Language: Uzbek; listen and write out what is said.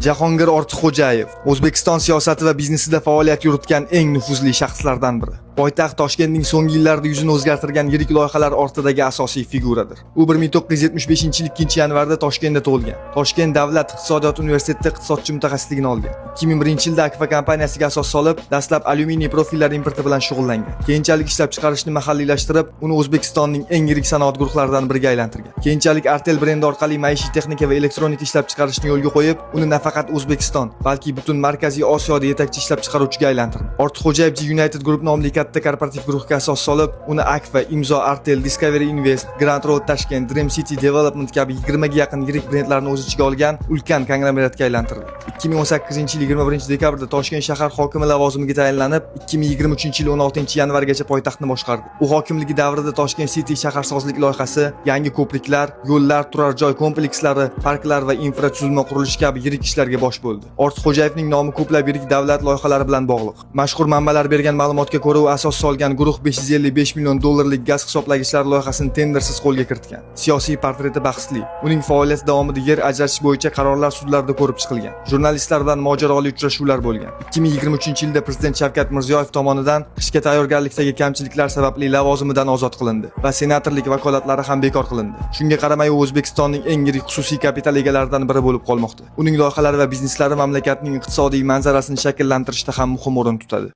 Jahongir Ortiqxo'jayev O'zbekiston siyosati va biznesida faoliyat yuritgan eng nufuzli shaxslardan biri. Poytaxt Toshkentning so'nggi yillarda yuzini o'zgartirgan yirik loyihalar ortidagi asosiy figuradir. U 1975-yil 2-yanvarda Toshkentda tug'ilgan. Toshkent davlat iqtisodiyot universitetida iqtisodchi mutaxassisligini olgan. 2001-yilda Akfa kompaniyasiga asos solib, dastlab alyuminiy profillar importi bilan shug'ullangan. Keyinchalik ishlab chiqarishni mahalliylashtirib, uni O'zbekistonning eng yirik sanoat guruhlaridan biriga aylantirgan. Keyinchalik Artel brendi orqali maishiy texnika va elektronika ishlab chiqarishni yo'lga qo'yib, uni nafaqat O'zbekiston, balki butun Markaziy Osiyoda yetakchi ishlab chiqaruvchiga aylantirdi. Ortiqxo'jayev United Group nomli katta korporativ guruhga asos solib, uni Akfa, Imzo, Artel, Discovery Invest, Grand Road Tashkent, Dream City Development kabi 20 ga yaqin yirik brendlarni o'z ichiga olgan ulkan konglomeratga aylantirdi. 2018-yil 21-dekabrda Toshkent shahar hokimi lavozimiga tayinlanib, 2023-yil 16-yanvargacha poytaxtni boshqardi. U hokimligi davrida Toshkent City shaharsozlik loyihasi, yangi ko'priklar, yo'llar, turar joy komplekslari, parklar va infratuzilma qurilishi kabi yirik ishlarga bosh bo'ldi. Ortiqxo'jayevning nomi ko'plab yirik davlat loyihalari bilan bog'liq. Mashhur manbalar bergan ma'lumotga ko'ra, u asos solgan guruh 555 million dollarlik gaz hisoblagichlar loyihasini tendersiz qo'lga kiritgan. Siyosiy portreti bahsli. Uning faoliyati davomida yer ajratish bo'yicha qarorlar sudlarda ko'rib chiqilgan. Jurnalistlar bilan mojaroli uchrashuvlar bo'lgan. 2023-yilda prezident Shavkat Mirziyoyev tomonidan qishga tayyorgarlikdagi kamchiliklar sababli lavozimidan ozod qilindi va senatorlik vakolatlari ham bekor qilindi. Shunga qaramay, u O'zbekistonning eng yirik xususiy kapital egalaridan biri bo'lib qolmoqda. Uning loyihalari va bizneslari mamlakatning iqtisodiy manzarasini shakllantirishda ham muhim o'rin tutadi.